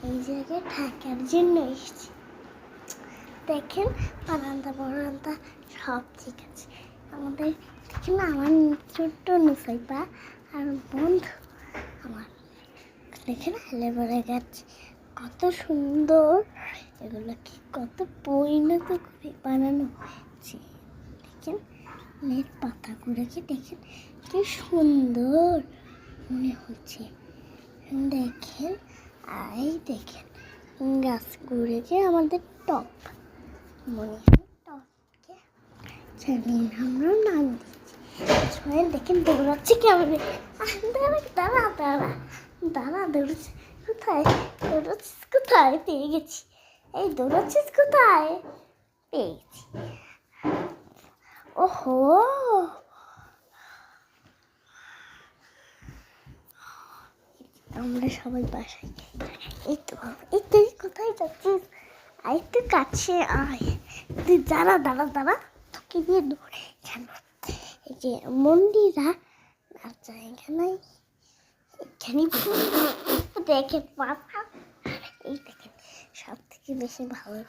এই জায়গায় থাকার জন্য এসেছি। দেখেন বারান্দা বারান্দা সব ঠিক আছে। আমাদের দেখেন আমার ছোট্ট নুসাইবা আর বন্ধু আমার দেখেন অ্যালোভেরা গাছ কত সুন্দর। এগুলো কি কত পরিণত করে বানানো হয়েছে। দেখেন মেয়ের পাতাগুলোকে দেখেন কি সুন্দর মনে হচ্ছে। দেখেন এই দেখেন গাছগুলোকে আমাদের টপ মনে হয়, টপকে আমরা নাম দিচ্ছি। সবাই দেখেন দৌড়াচ্ছে কেমন। দাঁড়া দাঁড়া দাঁড়া দৌড়াচ্ছে কোথায়, দৌড়াচ্ছিস কোথায়, পেয়ে গেছি। এই দৌড়াচ্ছিস কোথায়, পেয়ে গেছি। ওহো আমরা সবাই বাসায়। এই তো তুই কোথায় যাচ্ছিস, আয় তো কাছে আয়। তুই দাঁড়া দাঁড়া দাঁড়া তোকে নিয়ে দৌড়ে জানো। এই যে মন্দিরা আর জায়গা নাই এখানে দেখেন পাতা। এই দেখেন সব থেকে বেশি ভালো